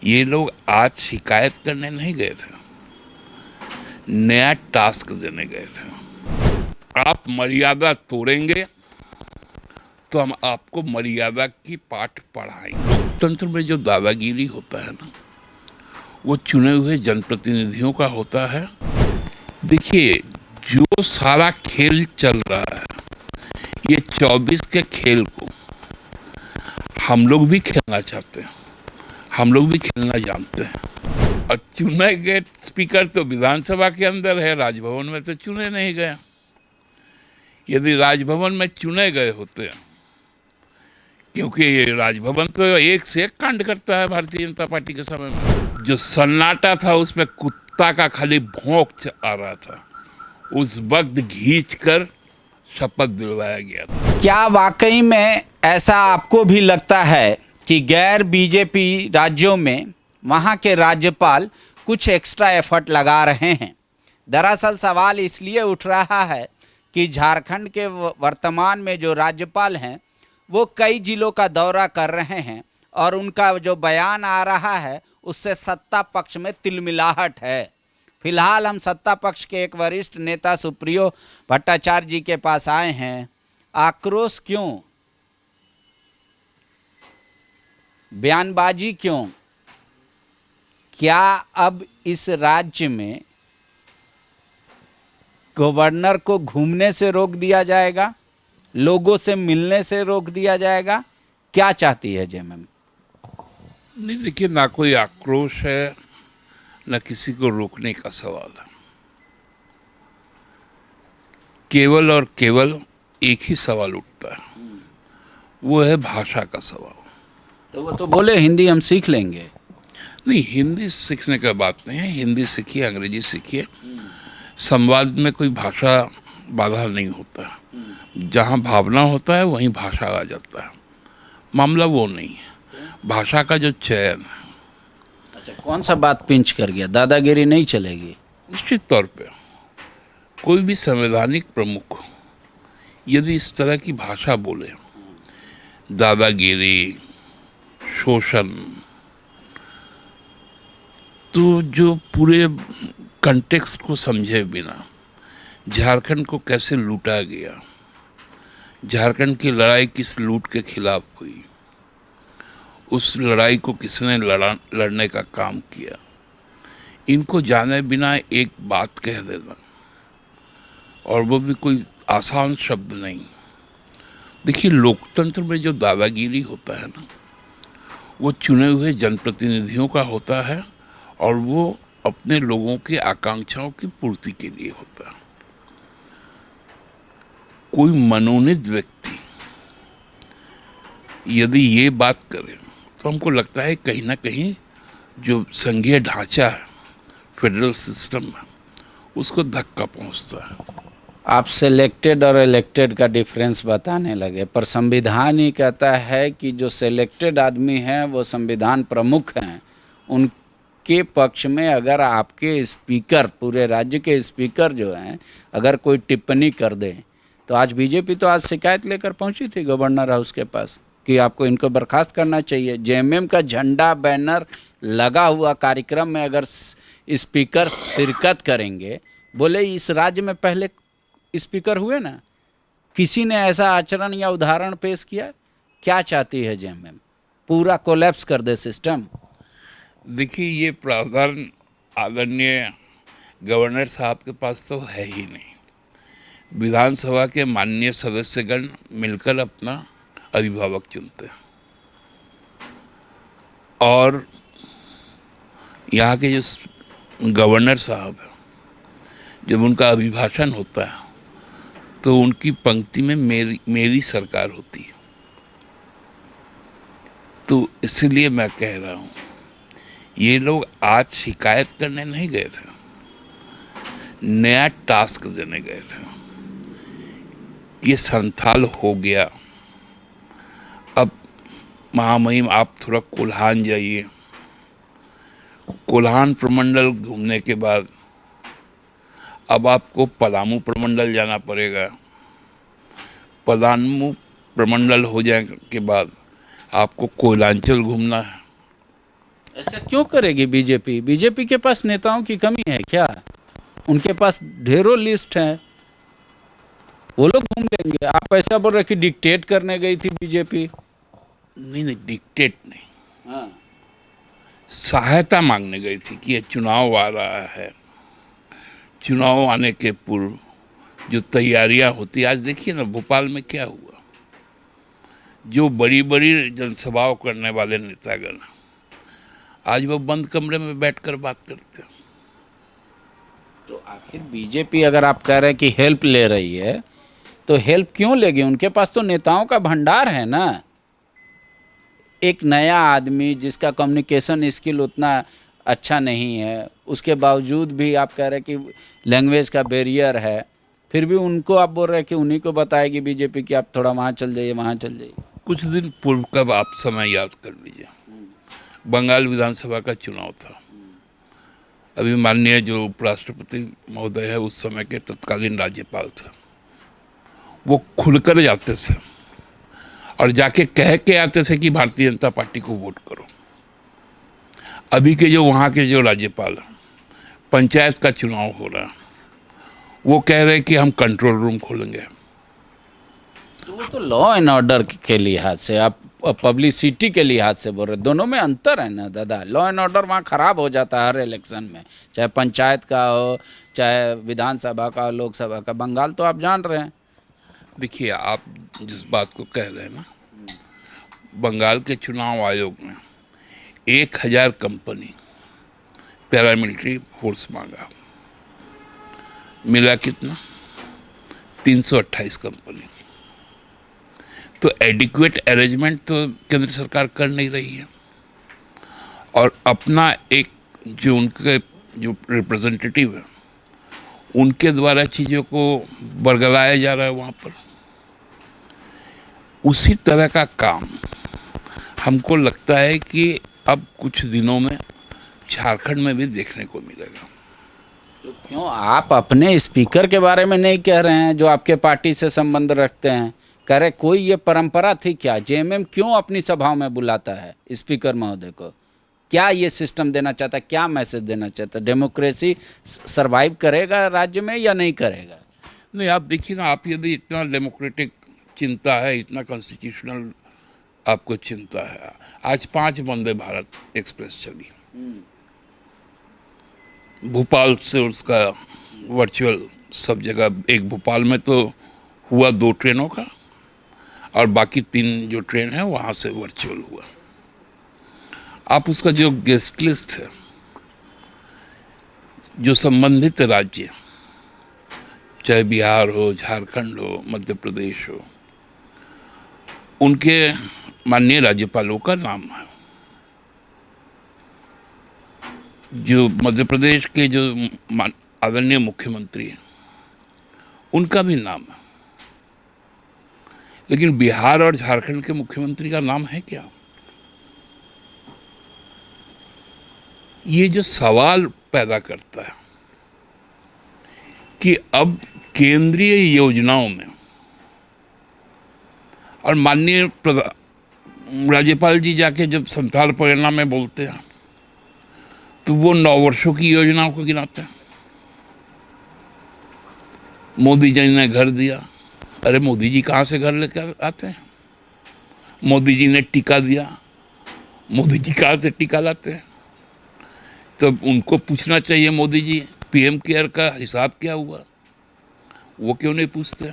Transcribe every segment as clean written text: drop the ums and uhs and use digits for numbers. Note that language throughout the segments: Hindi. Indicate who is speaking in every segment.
Speaker 1: ये लोग आज शिकायत करने नहीं गए थे, नया टास्क देने गए थे। आप मर्यादा तोड़ेंगे तो हम आपको मर्यादा की पाठ पढ़ाएंगे। लोकतंत्र में जो दादागिरी होता है ना, वो चुने हुए जनप्रतिनिधियों का होता है। देखिए, जो सारा खेल चल रहा है, ये 24 के खेल को हम लोग भी खेलना चाहते हैं, हम लोग भी खेलना जानते हैं। और चुने गए स्पीकर तो विधानसभा के अंदर है, राजभवन में तो चुने नहीं गए। यदि राजभवन में चुने गए होते, क्योंकि ये राजभवन तो एक से एक कांड करता है भारतीय जनता पार्टी के समय में। जो सन्नाटा था उसमें कुत्ता का खाली भौंक आ रहा था, उस वक्त खींच कर शपथ दिलवाया गया था।
Speaker 2: क्या वाकई में ऐसा आपको भी लगता है कि गैर बीजेपी राज्यों में वहाँ के राज्यपाल कुछ एक्स्ट्रा एफर्ट लगा रहे हैं? दरअसल सवाल इसलिए उठ रहा है कि झारखंड के वर्तमान में जो राज्यपाल हैं वो कई जिलों का दौरा कर रहे हैं और उनका जो बयान आ रहा है उससे सत्ता पक्ष में तिलमिलाहट है। फिलहाल हम सत्ता पक्ष के एक वरिष्ठ नेता सुप्रियो भट्टाचार्य जी के पास आए हैं। आक्रोश क्यों, बयानबाजी क्यों? क्या अब इस राज्य में गवर्नर को घूमने से रोक दिया जाएगा, लोगों से मिलने से रोक दिया जाएगा? क्या चाहती है जेएमएम?
Speaker 1: नहीं, देखिए, ना कोई आक्रोश है, न किसी को रोकने का सवाल है। केवल और केवल एक ही सवाल उठता है, वो है भाषा का सवाल।
Speaker 2: तो वो तो बोले हिंदी हम सीख लेंगे।
Speaker 1: नहीं, हिंदी सीखने का बात नहीं है, हिंदी सीखिए, अंग्रेजी सीखिए, संवाद में कोई भाषा बाधा नहीं होता है। जहाँ भावना होता है वहीं भाषा आ जाता है। मामला वो नहीं है, भाषा का जो चयन है।
Speaker 2: अच्छा, कौन सा बात पिंच कर गया? दादागिरी नहीं चलेगी?
Speaker 1: निश्चित तौर पे कोई भी संवैधानिक प्रमुख यदि इस तरह की भाषा बोले, दादागिरी, शोषण, तो जो पूरे कंटेक्स्ट को समझे बिना झारखंड को कैसे लूटा गया, झारखंड की लड़ाई किस लूट के खिलाफ हुई, उस लड़ाई को किसने लड़ने का काम किया, इनको जाने बिना एक बात कह देना, और वो भी कोई आसान शब्द नहीं। देखिए, लोकतंत्र में जो दादागिरी होता है ना, वो चुने हुए जनप्रतिनिधियों का होता है और वो अपने लोगों की आकांक्षाओं की पूर्ति के लिए होता है। कोई मनोनीत व्यक्ति यदि ये बात करे तो हमको लगता है कहीं ना कहीं जो संघीय ढांचा है, फेडरल सिस्टम है, उसको धक्का पहुंचता है।
Speaker 2: आप सिलेक्टेड और इलेक्टेड का डिफरेंस बताने लगे, पर संविधान ही कहता है कि जो सिलेक्टेड आदमी हैं वो संविधान प्रमुख हैं। उनके पक्ष में अगर आपके स्पीकर, पूरे राज्य के स्पीकर जो हैं, अगर कोई टिप्पणी कर दें, तो आज बीजेपी तो आज शिकायत लेकर पहुंची थी गवर्नर हाउस के पास कि आपको इनको बर्खास्त करना चाहिए। जेएमएम का झंडा, बैनर लगा हुआ कार्यक्रम में अगर स्पीकर शिरकत करेंगे, बोले इस राज्य में पहले स्पीकर हुए ना, किसी ने ऐसा आचरण या उदाहरण पेश किया? क्या चाहती है जेएमएम? पूरा कोलैप्स कर दे सिस्टम?
Speaker 1: देखिए, ये प्रावधान आदरणीय गवर्नर साहब के पास तो है ही नहीं। विधानसभा के माननीय सदस्यगण मिलकर अपना अभिभावक चुनते हैं, और यहाँ के जो गवर्नर साहब हैं, जब उनका अभिभाषण होता है तो उनकी पंक्ति में मेरी सरकार होती है। तो इसलिए मैं कह रहा हूँ, ये लोग आज शिकायत करने नहीं गए थे, नया टास्क देने गए थे। ये संथाल हो गया, अब महामहिम आप थोड़ा कोल्हान जाइए। कोल्हान प्रमंडल घूमने के बाद अब आपको पलामू प्रमंडल जाना पड़ेगा। पलामू प्रमंडल हो जाने के बाद आपको कोयलांचल घूमना है,
Speaker 2: ऐसा क्यों करेगी बीजेपी? बीजेपी के पास नेताओं की कमी है क्या? उनके पास ढेरों लिस्ट है, वो लोग घूम लेंगे। आप ऐसा बोल रहे कि डिक्टेट करने गई थी बीजेपी?
Speaker 1: नहीं नहीं, डिक्टेट नहीं,
Speaker 2: हाँ।
Speaker 1: सहायता मांगने गई थी कि ये चुनाव आ रहा है, चुनाव आने के पूर्व जो तैयारियां होती, आज देखिए ना भोपाल में क्या हुआ। जो बड़ी बड़ी जनसभाओं करने वाले नेतागण आज वो बंद कमरे में बैठकर बात करते हैं।
Speaker 2: तो आखिर बीजेपी, अगर आप कह रहे हैं कि हेल्प ले रही है, तो हेल्प क्यों लेगी? उनके पास तो नेताओं का भंडार है ना। एक नया आदमी जिसका कम्युनिकेशन स्किल उतना अच्छा नहीं है, उसके बावजूद भी आप कह रहे हैं कि लैंग्वेज का बैरियर है, फिर भी उनको आप बोल रहे हैं कि उन्हीं को बताएगी बीजेपी कि आप थोड़ा वहाँ चल जाइए, वहाँ चल जाइए।
Speaker 1: कुछ दिन पूर्व का आप समय याद कर लीजिए, बंगाल विधानसभा का चुनाव था। अभी माननीय जो उपराष्ट्रपति महोदय है उस समय के तत्कालीन राज्यपाल थे, वो खुलकर जाते थे और जाके कह के आते थे कि भारतीय जनता पार्टी को वोट करो। अभी के जो वहाँ के जो राज्यपाल हैं, पंचायत का चुनाव हो रहा है, वो कह रहे हैं कि हम कंट्रोल रूम खोलेंगे।
Speaker 2: तो वो तो लॉ एंड ऑर्डर के लिहाज से, आप पब्लिसिटी के लिहाज से बोल रहे, दोनों में अंतर है ना दादा। लॉ एंड ऑर्डर वहाँ खराब हो जाता है हर इलेक्शन में, चाहे पंचायत का हो, चाहे विधानसभा का हो, लोकसभा का। बंगाल तो आप जान रहे हैं।
Speaker 1: देखिए, आप जिस बात को कह रहे हैं ना, बंगाल के चुनाव आयोग ने 1000 कंपनी पैरामिलिट्री फोर्स मांगा, मिला कितना? 328 कंपनी। तो एडिक्वेट अरेंजमेंट तो केंद्र सरकार कर नहीं रही है, और अपना एक जो उनके जो रिप्रेजेंटेटिव है उनके द्वारा चीज़ों को बरगलाया जा रहा है वहाँ पर। उसी तरह का काम हमको लगता है कि अब कुछ दिनों में झारखंड में भी देखने को मिलेगा।
Speaker 2: तो क्यों आप अपने स्पीकर के बारे में नहीं कह रहे हैं, जो आपके पार्टी से संबंध रखते हैं? कह रहे कोई ये परंपरा थी क्या? जेएमएम क्यों अपनी सभाओं में बुलाता है स्पीकर महोदय को? क्या ये सिस्टम देना चाहता है? क्या मैसेज देना चाहता है? डेमोक्रेसी सरवाइव करेगा राज्य में या नहीं करेगा?
Speaker 1: नहीं, आप देखिए ना, आप यदि इतना डेमोक्रेटिक चिंता है, इतना कॉन्स्टिट्यूशनल आपको चिंता है, आज 5 वंदे भारत एक्सप्रेस चली भोपाल से, उसका वर्चुअल सब जगह। एक भोपाल में तो हुआ 2 ट्रेनों का, और बाकी 3 जो ट्रेन है वहाँ से वर्चुअल हुआ। आप उसका जो गेस्ट लिस्ट है, जो संबंधित राज्य, चाहे बिहार हो, झारखंड हो, मध्य प्रदेश हो, उनके माननीय राज्यपालों का नाम है। जो मध्य प्रदेश के जो आदरणीय मुख्यमंत्री हैं उनका भी नाम है, लेकिन बिहार और झारखंड के मुख्यमंत्री का नाम है क्या? ये जो सवाल पैदा करता है कि अब केंद्रीय योजनाओं में, और माननीय राज्यपाल जी जाके जब संथाल परियोजना में बोलते हैं तो वो 9 वर्षों की योजनाओं को गिनाते हैं। मोदी जी ने घर दिया। अरे मोदी जी कहाँ से घर लेकर आते हैं? मोदी जी ने टीका दिया। मोदी जी कहाँ से टीका लाते हैं? तो उनको पूछना चाहिए, मोदी जी पीएम केयर का हिसाब क्या हुआ? वो क्यों नहीं पूछते?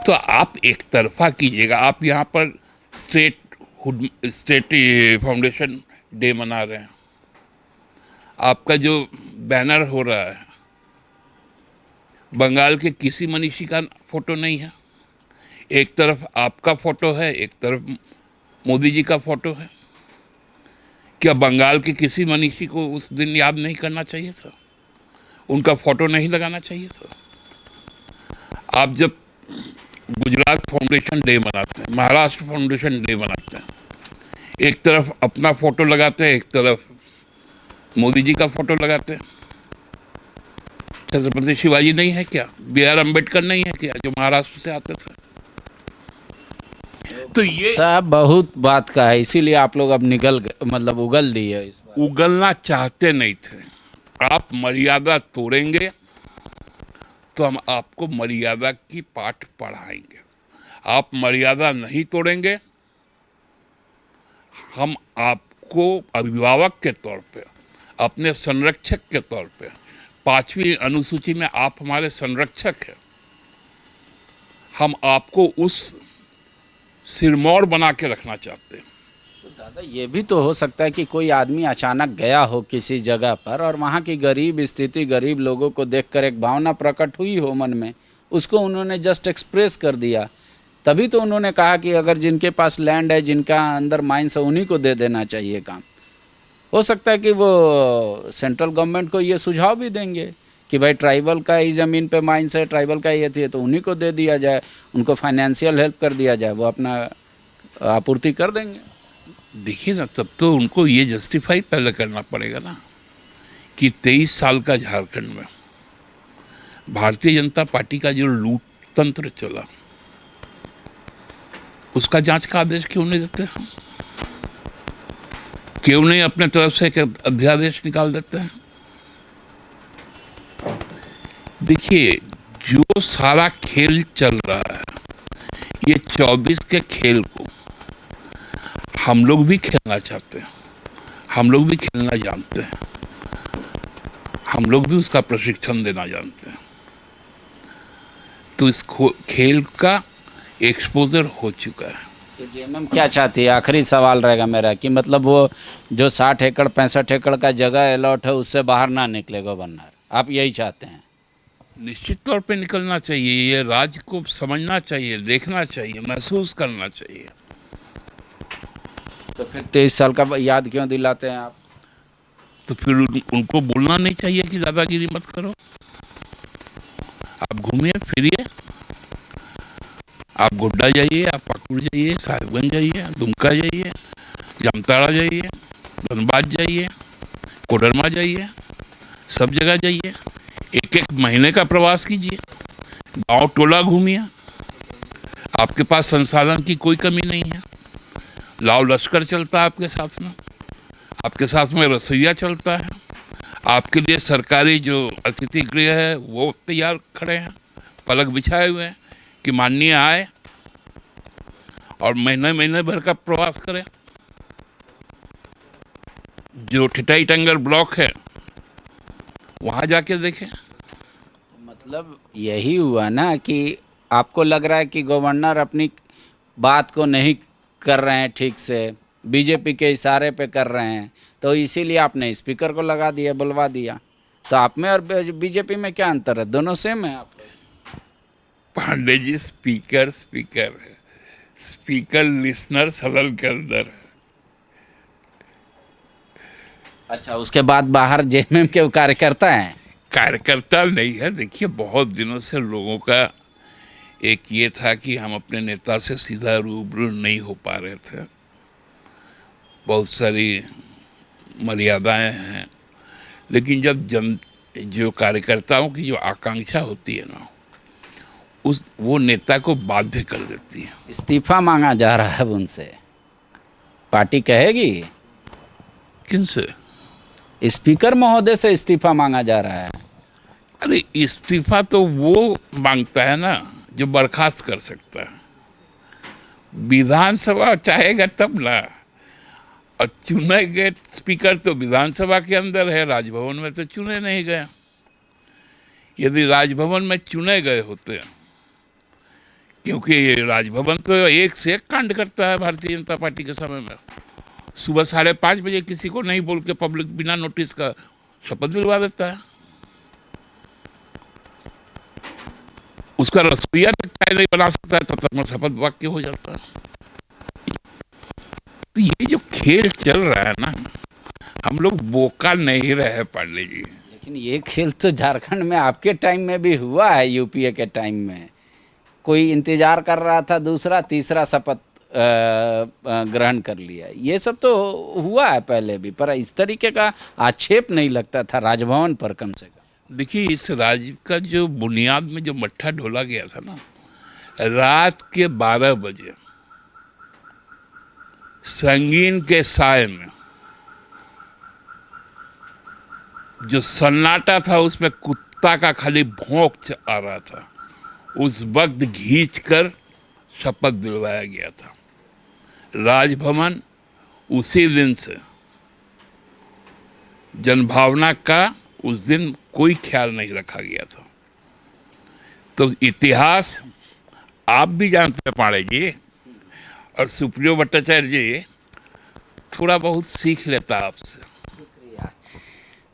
Speaker 1: तो आप एक तरफा कीजिएगा। आप यहाँ पर स्टेट फाउंडेशन डे मना रहे हैं, आपका जो बैनर हो रहा है बंगाल के किसी मनीषी का फोटो नहीं है। एक तरफ आपका फोटो है, एक तरफ मोदी जी का फोटो है। क्या बंगाल के किसी मनीषी को उस दिन याद नहीं करना चाहिए था? उनका फोटो नहीं लगाना चाहिए था? आप जब गुजरात फाउंडेशन डे मनाते हैं, महाराष्ट्र फाउंडेशन डे मनाते हैं, एक तरफ अपना फोटो लगाते हैं, एक तरफ मोदी जी का फोटो लगाते हैं। छत्रपति शिवाजी नहीं है क्या? बी आर अम्बेडकर नहीं है क्या, जो महाराष्ट्र से आते थे? तो ये
Speaker 2: साहब बहुत बात का है, इसीलिए आप लोग अब मतलब उगल दिए इस बार।
Speaker 1: उगलना चाहते नहीं थे। आप मर्यादा तोड़ेंगे तो हम आपको मर्यादा की पाठ पढ़ाएंगे। आप मर्यादा नहीं तोड़ेंगे, हम आपको अभिभावक के तौर पे, अपने संरक्षक के तौर पे, 5वीं अनुसूची में आप हमारे संरक्षक हैं, हम आपको उस सिरमौर बना के रखना चाहते हैं।
Speaker 2: तो दादा ये भी तो हो सकता है कि कोई आदमी अचानक गया हो किसी जगह पर और वहाँ की गरीब स्थिति, गरीब लोगों को देखकर एक भावना प्रकट हुई हो मन में, उसको उन्होंने जस्ट एक्सप्रेस कर दिया। तभी तो उन्होंने कहा कि अगर जिनके पास लैंड है, जिनका अंदर माइंस है, उन्हीं को दे देना चाहिए काम। हो सकता है कि वो सेंट्रल गवर्नमेंट को ये सुझाव भी देंगे कि भाई ट्राइबल का ही ज़मीन पे माइंस है, ट्राइबल का ये थी, तो उन्हीं को दे दिया जाए, उनको फाइनेंशियल हेल्प कर दिया जाए, वो अपना आपूर्ति कर देंगे।
Speaker 1: देखिए ना, तब तो उनको ये जस्टिफाई पहले करना पड़ेगा ना कि 23 साल का झारखंड में भारतीय जनता पार्टी का जो लूट तंत्र चला, उसका जांच का आदेश क्यों नहीं देते हैं? क्यों नहीं अपने तरफ से एक अध्यादेश निकाल देते हैं? देखिए, जो सारा खेल चल रहा है, ये 24 के खेल को हम लोग भी खेलना चाहते हैं, हम लोग भी खेलना जानते हैं, हम लोग भी उसका प्रशिक्षण देना जानते हैं। तो इस खेल का एक्सपोजर हो चुका है।
Speaker 2: तो जेएमएम क्या चाहती है, आखिरी सवाल रहेगा मेरा, कि मतलब वो जो 60 एकड़ 65 एकड़ का जगह अलॉट है उससे बाहर ना निकले गवर्नर, आप यही चाहते हैं?
Speaker 1: निश्चित तौर पे निकलना चाहिए, ये राज्य को समझना चाहिए, देखना चाहिए, महसूस करना चाहिए।
Speaker 2: तो फिर 23 साल का याद क्यों दिलाते हैं आप?
Speaker 1: तो फिर उनको बोलना नहीं चाहिए कि दादागिरी मत करो। आप घूमिए फिरिए, आप गोड्डा जाइए, आप पाकुड़ जाइए, साहिबगंज जाइए, दुमका जाइए, जामताड़ा जाइए, धनबाद जाइए, कोडरमा जाइए, सब जगह जाइए, एक एक महीने का प्रवास कीजिए, गांव टोला घूमिए। आपके पास संसाधन की कोई कमी नहीं है, लाव लश्कर चलता है आपके साथ में, आपके साथ में रसोईया चलता है, आपके लिए सरकारी जो अतिथि गृह है वो तैयार खड़े हैं, पलक बिछाए हुए हैं कि माननीय आए और महीने महीने भर का प्रवास करें। जो ठिटाई टंगर ब्लॉक है वहाँ जाके देखें।
Speaker 2: मतलब यही हुआ ना कि आपको लग रहा है कि गवर्नर अपनी बात को नहीं कर रहे हैं ठीक से, बीजेपी के इशारे पे कर रहे हैं, तो इसीलिए आपने स्पीकर को लगा दिया, बुलवा दिया। तो आप में और बीजेपी में क्या अंतर है? दोनों सेम है आप लोग।
Speaker 1: पांडे जी, स्पीकर स्पीकर है, स्पीकर लिसनर सदन के अंदर है।
Speaker 2: अच्छा, उसके बाद बाहर जेएमएम के कार्यकर्ता हैं?
Speaker 1: कार्यकर्ता नहीं है। देखिए, बहुत दिनों से लोगों का एक ये था कि हम अपने नेता से सीधा रूबरू नहीं हो पा रहे थे, बहुत सारी मर्यादाएं हैं, लेकिन जब जो कार्यकर्ताओं की जो आकांक्षा होती है ना, वो नेता को बाध्य कर देती है।
Speaker 2: इस्तीफा मांगा जा रहा है उनसे, पार्टी कहेगी?
Speaker 1: किनसे?
Speaker 2: स्पीकर महोदय से इस्तीफा मांगा जा रहा है।
Speaker 1: अरे, इस्तीफा तो वो मांगता है ना जो बर्खास्त कर सकता है। विधानसभा चाहेगा तब ना, और चुने गए स्पीकर तो विधानसभा के अंदर है, राजभवन में तो चुने नहीं गए। यदि राजभवन में चुने गए होते, क्योंकि राजभवन तो एक से एक कांड करता है भारतीय जनता पार्टी के समय में। सुबह 5:30 बजे किसी को नहीं बोल के पब्लिक बिना नोटिस का शपथ दिलवा देता है। उसका रसोईया तक चाय नहीं बना सकता है, तब तक में शपथ वाक्य हो जाता है। तो ये जो खेल चल रहा है ना, हम लोग बोका नहीं रहे पांडे जी।
Speaker 2: लेकिन ये खेल तो झारखंड में आपके टाइम में भी हुआ है, यूपीए के टाइम में कोई इंतजार कर रहा था, दूसरा तीसरा शपथ ग्रहण कर लिया। ये सब तो हुआ है पहले भी, पर इस तरीके का आक्षेप नहीं लगता था राजभवन पर कम से कम।
Speaker 1: देखिए, इस राज्य का जो बुनियाद में जो मट्ठा ढोला गया था ना, रात के 12 बजे संगीन के साय में जो सन्नाटा था उसमें कुत्ता का खाली भौंक आ रहा था, उस वक्त खींचकर शपथ दिलवाया गया था। राजभवन उसी दिन से जनभावना का उस दिन कोई ख्याल नहीं रखा गया था। तो इतिहास आप भी जानते हैं पांडे जी, और सुप्रियो भट्टाचार्य जी थोड़ा बहुत सीख लेता आपसे।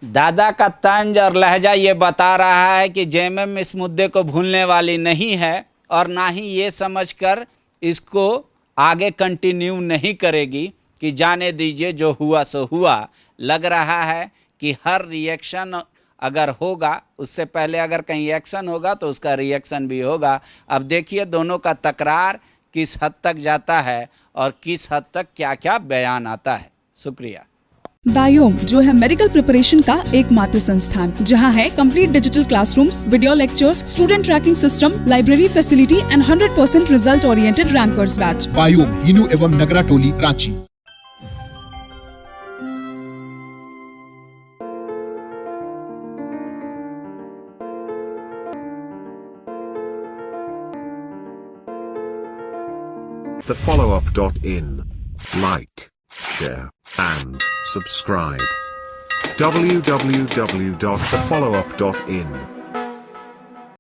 Speaker 2: दादा का तंज और लहजा ये बता रहा है कि जेएमएम इस मुद्दे को भूलने वाली नहीं है और ना ही ये समझकर इसको आगे कंटिन्यू नहीं करेगी कि जाने दीजिए जो हुआ सो हुआ। लग रहा है कि हर रिएक्शन अगर होगा, उससे पहले अगर कहीं एक्शन होगा तो उसका रिएक्शन भी होगा। अब देखिए दोनों का तकरार किस हद तक जाता है और किस हद तक क्या क्या बयान आता है। शुक्रिया।
Speaker 3: बायोम जो है मेडिकल प्रिपरेशन का एकमात्र संस्थान, जहां है complete digital classrooms, video lectures, student tracking system, library facility and 100% result oriented rankers batch.
Speaker 4: Biome Hinoo एवं नगरा टोली, Ranchi.
Speaker 5: thefollowup.in. Like, share, and subscribe. www.thefollowup.in